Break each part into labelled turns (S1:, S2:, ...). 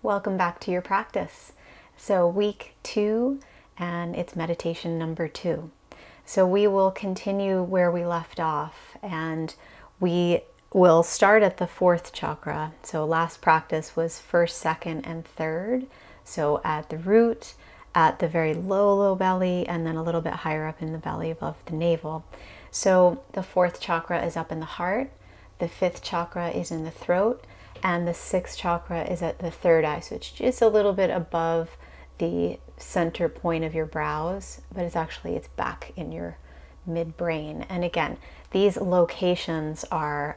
S1: Welcome back to your practice. So week 2, and it's meditation number 2. So we will continue where we left off, and we will start at the 4th chakra. So last practice was 1st, 2nd, and 3rd. So at the root, at the very low belly, and then a little bit higher up in the belly above the navel. So the 4th chakra is up in the heart, the 5th chakra is in the throat, and the 6th chakra is at the 3rd eye. So it's just a little bit above the center point of your brows, but it's back in your midbrain. And again, these locations are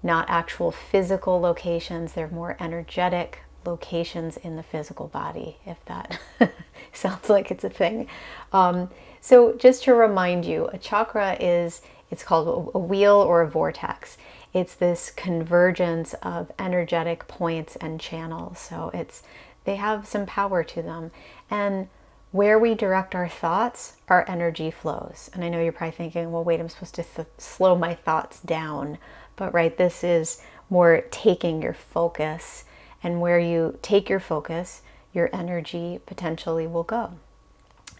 S1: not actual physical locations, they're more energetic locations in the physical body, if that sounds like it's a thing. So just to remind you, a chakra it's called a wheel or a vortex. It's this convergence of energetic points and channels. So they have some power to them. And where we direct our thoughts, our energy flows. And I know you're probably thinking, well, wait, I'm supposed to slow my thoughts down. But right, this is more taking your focus. And where you take your focus, your energy potentially will go.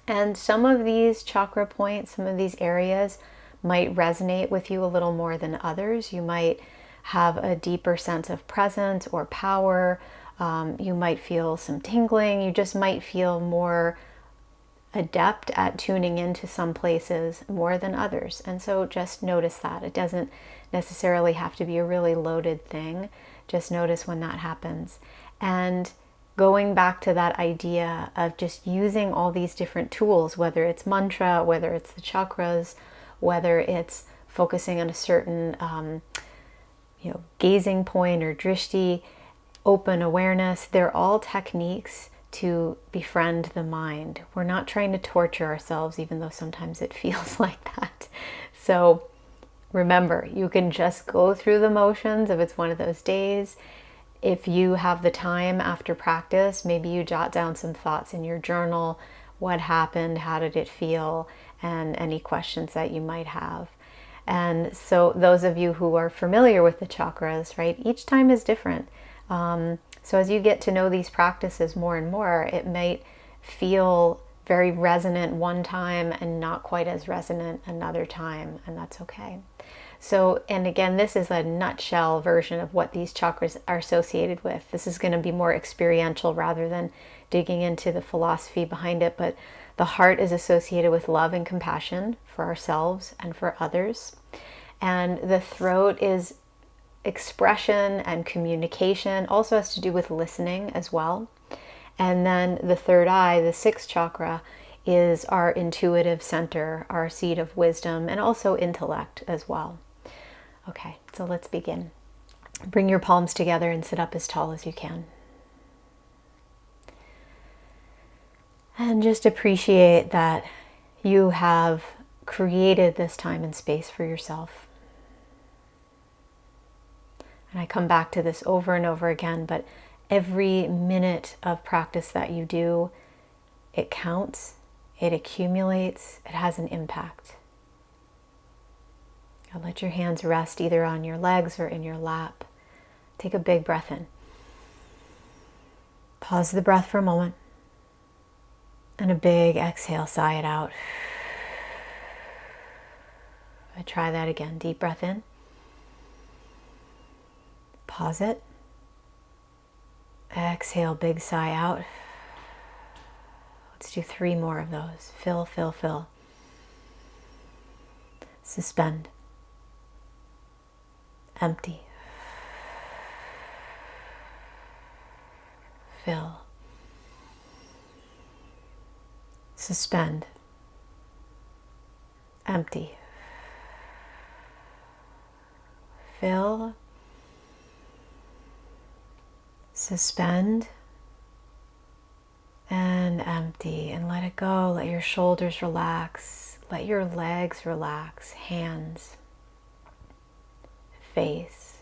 S1: And some of these chakra points, some of these areas might resonate with you a little more than others. You might have a deeper sense of presence or power. You might feel some tingling. You just might feel more adept at tuning into some places more than others. And so just notice that. It doesn't necessarily have to be a really loaded thing. Just notice when that happens. And going back to that idea of just using all these different tools, whether it's mantra, whether it's the chakras, whether it's focusing on a certain gazing point or drishti, open awareness, they're all techniques to befriend the mind. We're not trying to torture ourselves, even though sometimes it feels like that. So remember, you can just go through the motions if it's one of those days. If you have the time after practice, maybe you jot down some thoughts in your journal. What happened? How did it feel? And any questions that you might have. And so those of you who are familiar with the chakras, right, each time is different. So as you get to know these practices more and more, it might feel very resonant one time and not quite as resonant another time, and that's okay. So, and again, this is a nutshell version of what these chakras are associated with. This is going to be more experiential rather than digging into the philosophy behind it, but the heart is associated with love and compassion for ourselves and for others. And the throat is expression and communication, also has to do with listening as well. And then the 3rd eye, the 6th chakra, is our intuitive center, our seat of wisdom, and also intellect as well. Okay, so let's begin. Bring your palms together and sit up as tall as you can. And just appreciate that you have created this time and space for yourself. And I come back to this over and over again, but every minute of practice that you do, it counts, it accumulates, it has an impact. Now let your hands rest either on your legs or in your lap. Take a big breath in. Pause the breath for a moment. And a big exhale, sigh it out. Try that again. Deep breath in. Pause it. Exhale, big sigh out. Let's do 3 more of those. Fill, fill, fill. Suspend. Empty. Fill. Suspend. Empty. Fill. Suspend. And empty. And let it go. Let your shoulders relax. Let your legs relax. Hands. Face.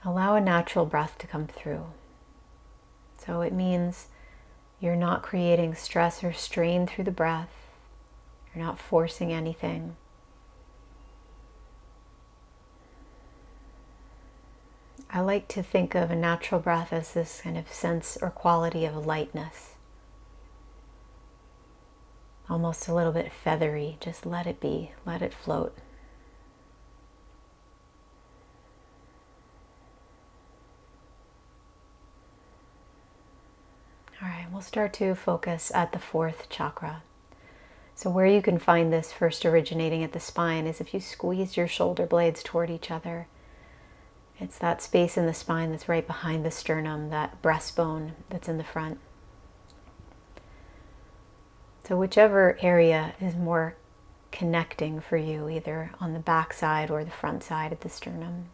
S1: Allow a natural breath to come through. So it means you're not creating stress or strain through the breath. You're not forcing anything. I like to think of a natural breath as this kind of sense or quality of lightness. Almost a little bit feathery. Just let it be. Let it float. All right, we'll start to focus at the fourth chakra. So where you can find this first originating at the spine is if you squeeze your shoulder blades toward each other. It's that space in the spine that's right behind the sternum, that breastbone that's in the front. So whichever area is more connecting for you, either on the back side or the front side of the sternum,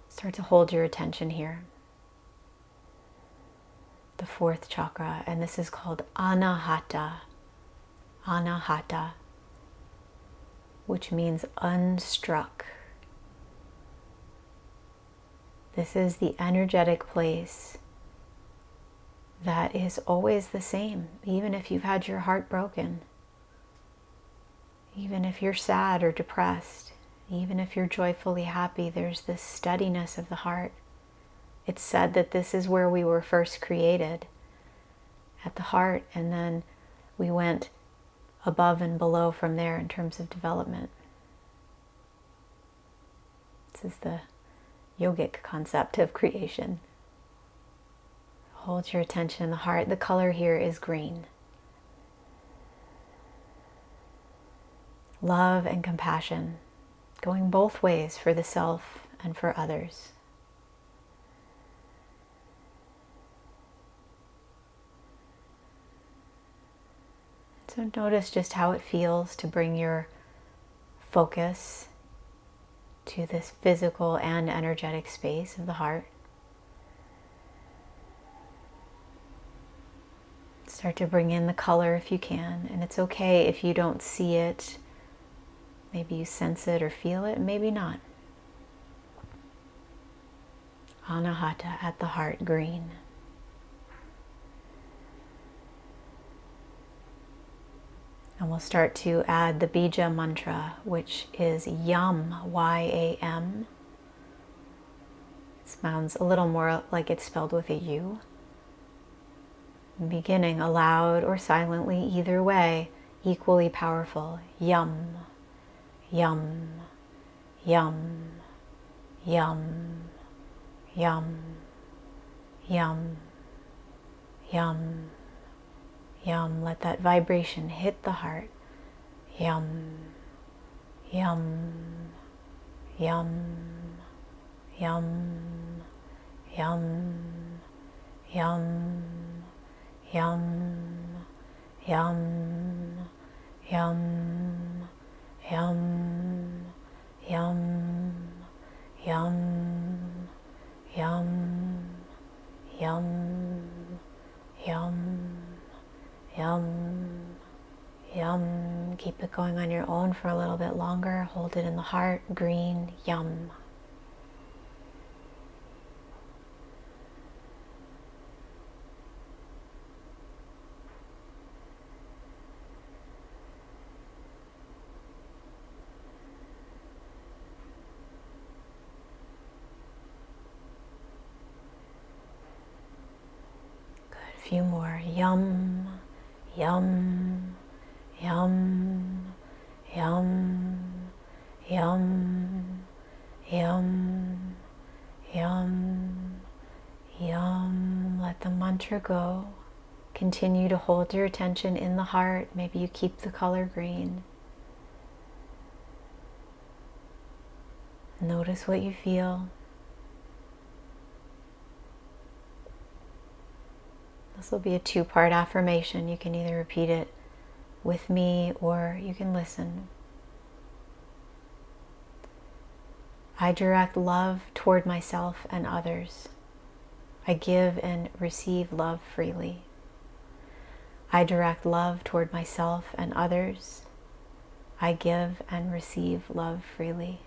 S1: start to hold your attention here. The fourth chakra, and this is called Anahata. Anahata, which means unstruck. This is the energetic place that is always the same, even if you've had your heart broken, even if you're sad or depressed, even if you're joyfully happy, there's this steadiness of the heart. It's said that this is where we were first created, at the heart, and then we went above and below from there in terms of development. This is the yogic concept of creation. Hold your attention in the heart. The color here is green. Love and compassion, going both ways for the self and for others. So notice just how it feels to bring your focus to this physical and energetic space of the heart. Start to bring in the color if you can, and it's okay if you don't see it. Maybe you sense it or feel it, maybe not. Anahata at the heart, green. And we'll start to add the bija mantra, which is YAM, Y-A-M. It sounds a little more like it's spelled with a U. Beginning aloud or silently, either way, equally powerful. YAM, YAM, YAM, YAM, YAM, YAM, YAM, YAM. Let that vibration hit the heart. YAM, YAM, YAM, YAM, YAM, YAM, YAM, YAM, YAM, YAM, YAM, YAM, YAM, YAM, YAM, yum, yum. Keep it going on your own for a little bit longer. Hold it in the heart, green, yum. Good, a few more. Yum. Yum, yum, yum, yum, yum, yum, yum. Let the mantra go. Continue to hold your attention in the heart. Maybe you keep the color green. Notice what you feel. This will be a two-part affirmation. You can either repeat it with me or you can listen. I direct love toward myself and others. I give and receive love freely. I direct love toward myself and others. I give and receive love freely.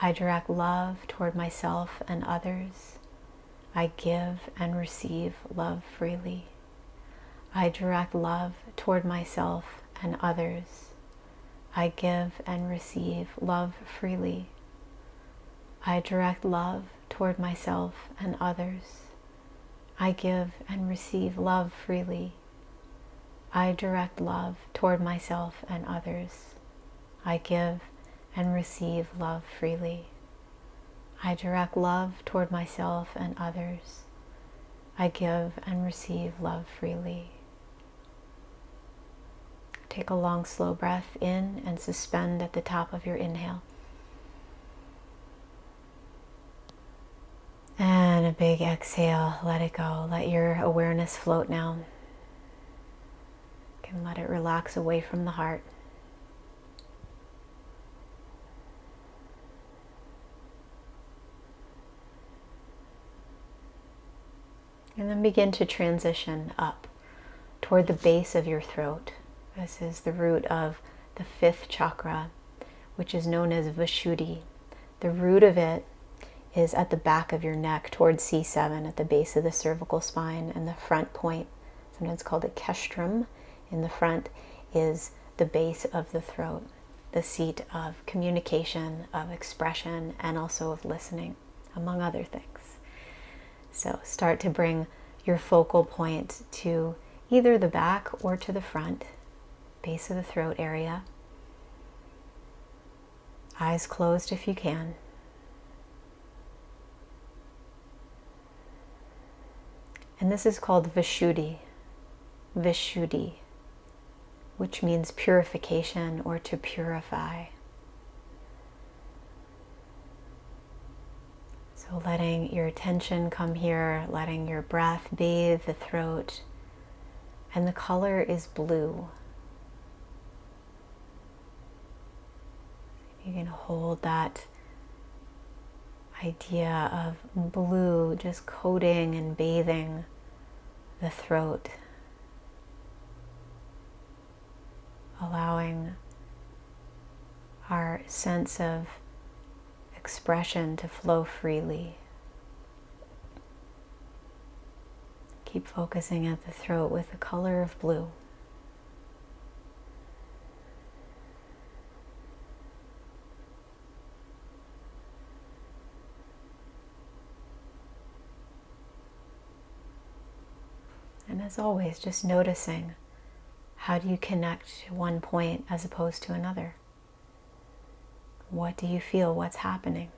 S1: I direct love toward myself and others. I give and receive love freely. I direct love toward myself and others. I give and receive love freely. I direct love toward myself and others. I give and receive love freely. I direct love toward myself and others. I give and receive love freely. I direct love toward myself and others. I give and receive love freely. Take a long, slow breath in and suspend at the top of your inhale. And a big exhale, let it go. Let your awareness float now. You can let it relax away from the heart. And then begin to transition up toward the base of your throat. This is the root of the 5th chakra, which is known as Vishuddhi. The root of it is at the back of your neck towards C7 at the base of the cervical spine, and the front point, sometimes called a kestrum, in the front is the base of the throat, the seat of communication, of expression, and also of listening, among other things. So start to bring your focal point to either the back or to the front, base of the throat area. Eyes closed if you can. And this is called Vishuddhi, Vishuddhi, which means purification or to purify. So letting your attention come here, letting your breath bathe the throat, and the color is blue. You can hold that idea of blue just coating and bathing the throat, allowing our sense of expression to flow freely. Keep focusing at the throat with the color of blue. And as always, just noticing, how do you connect to one point as opposed to another? What do you feel? What's happening?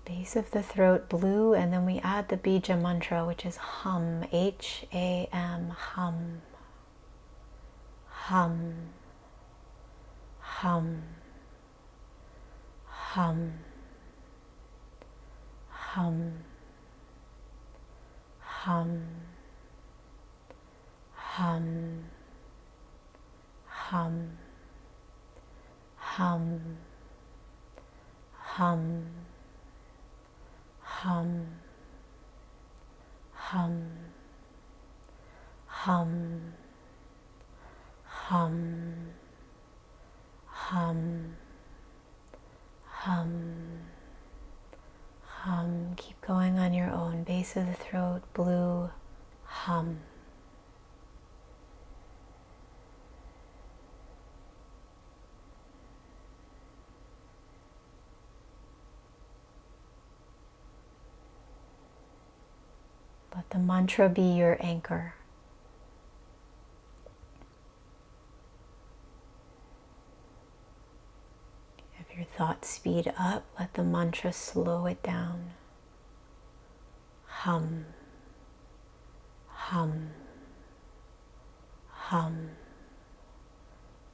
S1: Base of the throat, blue, and then we add the bija mantra, which is hum, H-A-M, hum, hum, hum, hum, hum, hum, hum, hum, hum, hum, hum, hum, hum, hum, hum, hum, hum. Keep going on your own. Base of the throat, blue, hum. Let the mantra be your anchor. If your thoughts speed up, let the mantra slow it down. Hum, hum, hum,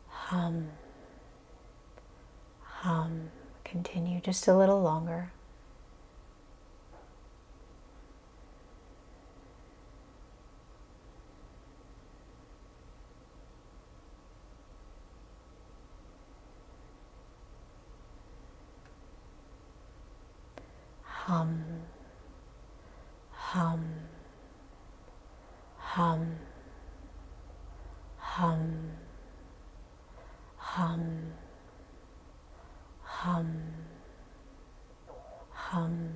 S1: hum, hum. Continue just a little longer. Hum, hum, hum, hum, hum, hum, hum.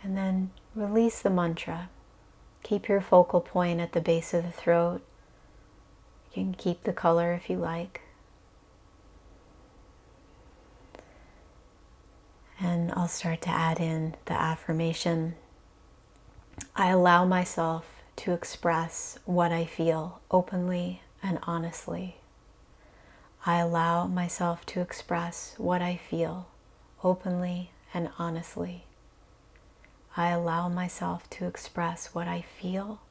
S1: And then release the mantra. Keep your focal point at the base of the throat. You can keep the color if you like. And I'll start to add in the affirmation. I allow myself to express what I feel openly and honestly. I allow myself to express what I feel openly and honestly. I allow myself to express what I feel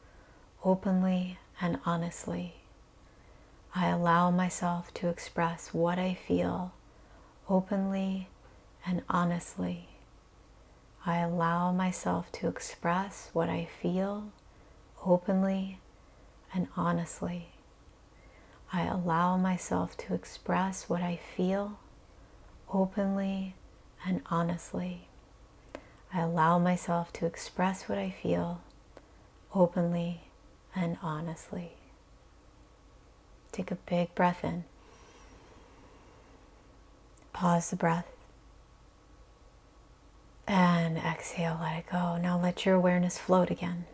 S1: openly and honestly. I allow myself to express what I feel openly and honestly. I allow myself to express what I feel openly and honestly. I allow myself to express what I feel openly and honestly. I allow myself to express what I feel openly and honestly. Take a big breath in. Pause the breath. And exhale, let it go. Now let your awareness float again.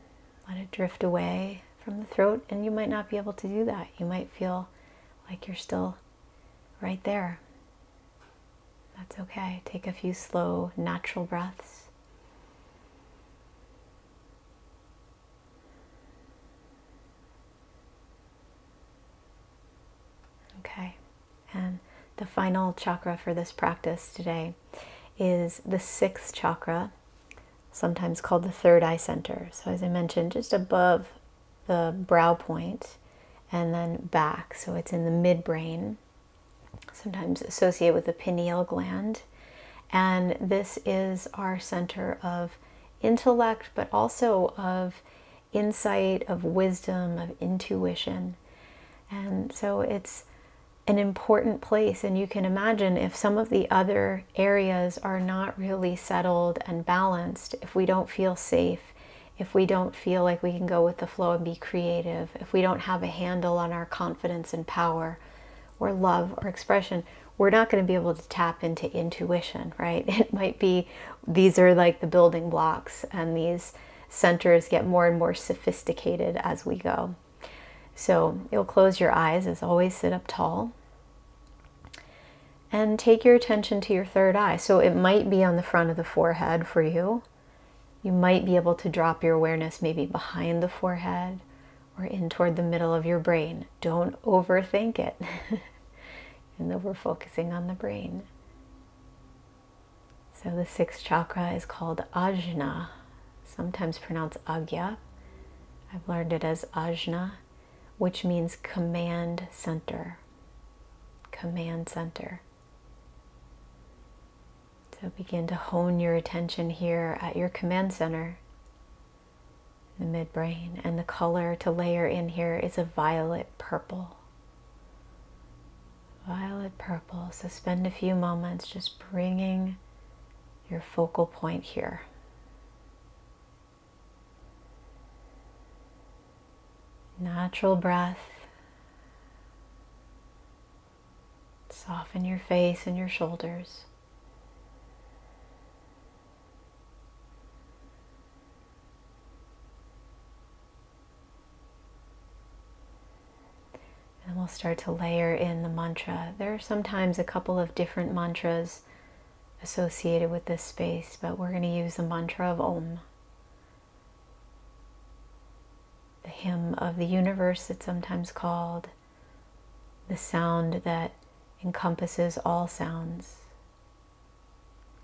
S1: Let it drift away from the throat, and you might not be able to do that. You might feel like you're still right there. That's okay. Take a few slow, natural breaths. Okay. And the final chakra for this practice today is the sixth chakra, sometimes called the third eye center. So as I mentioned, just above the brow point and then back. So it's in the midbrain, sometimes associated with the pineal gland. And this is our center of intellect, but also of insight, of wisdom, of intuition. And so it's an important place. And you can imagine if some of the other areas are not really settled and balanced, if we don't feel safe, if we don't feel like we can go with the flow and be creative, if we don't have a handle on our confidence and power or love or expression, we're not going to be able to tap into intuition, right? It might be these are like the building blocks, and these centers get more and more sophisticated as we go. So you'll close your eyes, as always, sit up tall. And take your attention to your third eye. So it might be on the front of the forehead for you. You might be able to drop your awareness maybe behind the forehead or in toward the middle of your brain. Don't overthink it. And then we're focusing on the brain. So the sixth chakra is called Ajna, sometimes pronounced Agya. I've learned it as Ajna, which means command center. Command center. So begin to hone your attention here at your command center, the midbrain. And the color to layer in here is a violet purple. Violet purple. So spend a few moments just bringing your focal point here. Natural breath. Soften your face and your shoulders. And we'll start to layer in the mantra. There are sometimes a couple of different mantras associated with this space, but we're going to use the mantra of Om. The hymn of the universe, it's sometimes called. The sound that encompasses all sounds.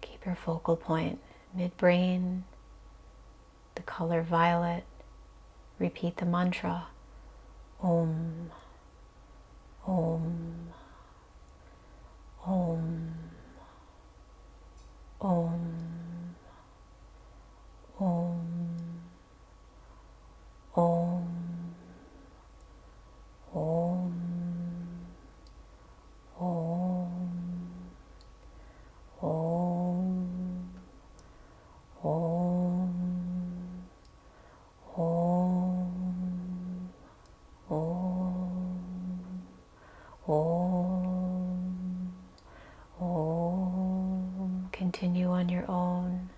S1: Keep your focal point, midbrain, the color violet. Repeat the mantra, Om, Om, Om, Om, Om, Om, Om, Om, Om, Om, Om, Om, Om. Continue on your own.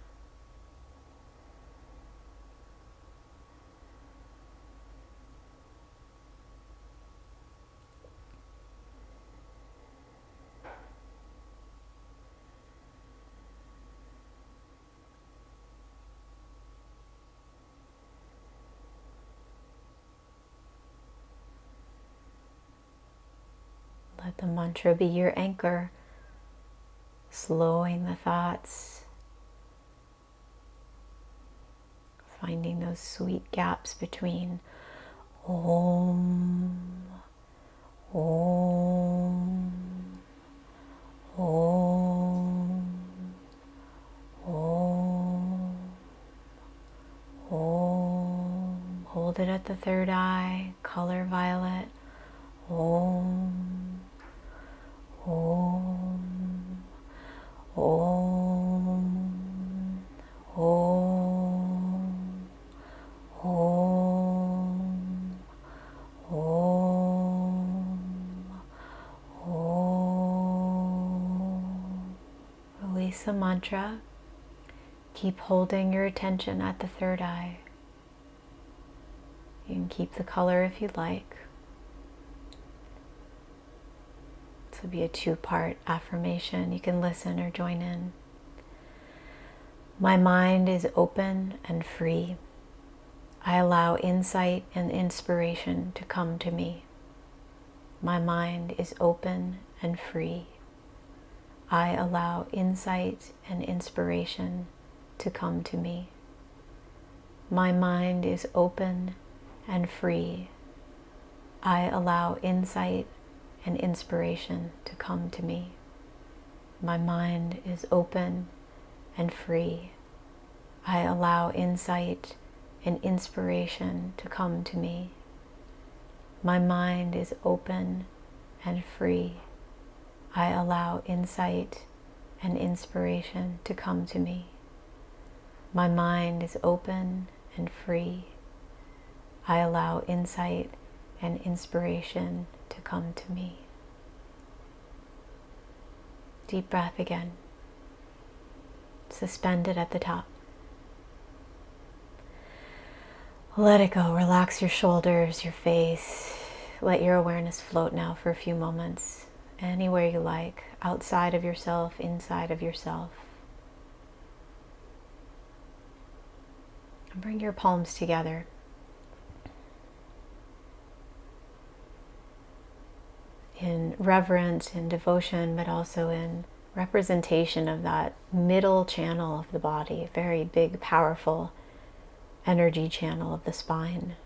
S1: mantra be your anchor, slowing the thoughts, finding those sweet gaps between Om, Om, Om, Om, Om. Hold it at the third eye, color violet. Om, Om, Om, Om, Om, Om, Om. Release the mantra. Keep holding your attention at the third eye. You can keep the color if you'd like. This will be a 2-part affirmation. You can listen or join in. My mind is open and free. I allow insight and inspiration to come to me. My mind is open and free. I allow insight and inspiration to come to me. My mind is open and free. I allow insight and inspiration to come to me. My mind is open and free. I allow insight and inspiration to come to me. My mind is open and free. I allow insight and inspiration to come to me. My mind is open and free. I allow insight and inspiration to come to me. Deep breath again. Suspend it at the top. Let it go. Relax your shoulders, your face. Let your awareness float now for a few moments. Anywhere you like, outside of yourself, inside of yourself. And bring your palms together. In reverence, in devotion, but also in representation of that middle channel of the body, very big, powerful energy channel of the spine.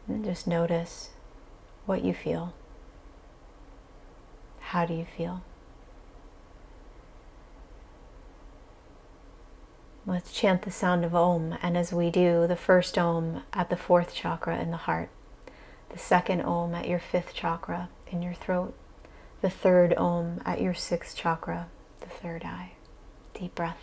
S1: And just notice what you feel. How do you feel? Let's chant the sound of Om, and as we do, the first Om at the 4th chakra in the heart, the second Om at your 5th chakra in your throat, the third Om at your 6th chakra, the third eye. Deep breath.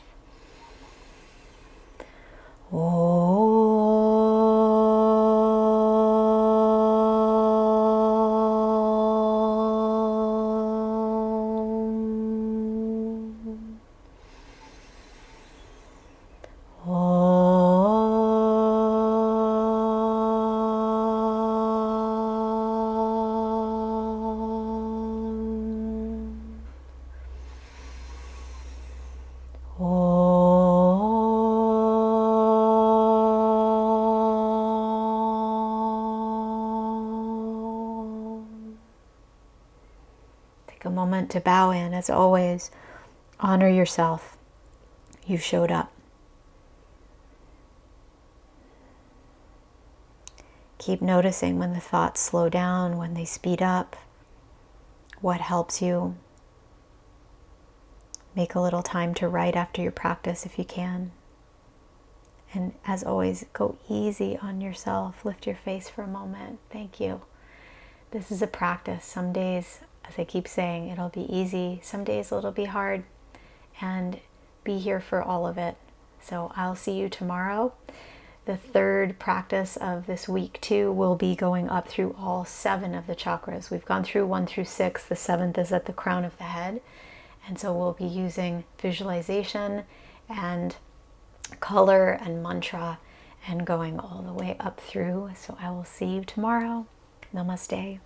S1: Take a moment to bow in. As always, honor yourself. You showed up. Keep noticing when the thoughts slow down, when they speed up, what helps you. Make a little time to write after your practice if you can. And as always, go easy on yourself. Lift your face for a moment. Thank you. This is a practice. Some days, as I keep saying, it'll be easy. Some days it'll be hard. And be here for all of it. So I'll see you tomorrow. The third practice of this week 2 will be going up through all 7 of the chakras. We've gone through 1 through 6. The 7th is at the crown of the head. And so we'll be using visualization and color and mantra and going all the way up through. So I will see you tomorrow. Namaste.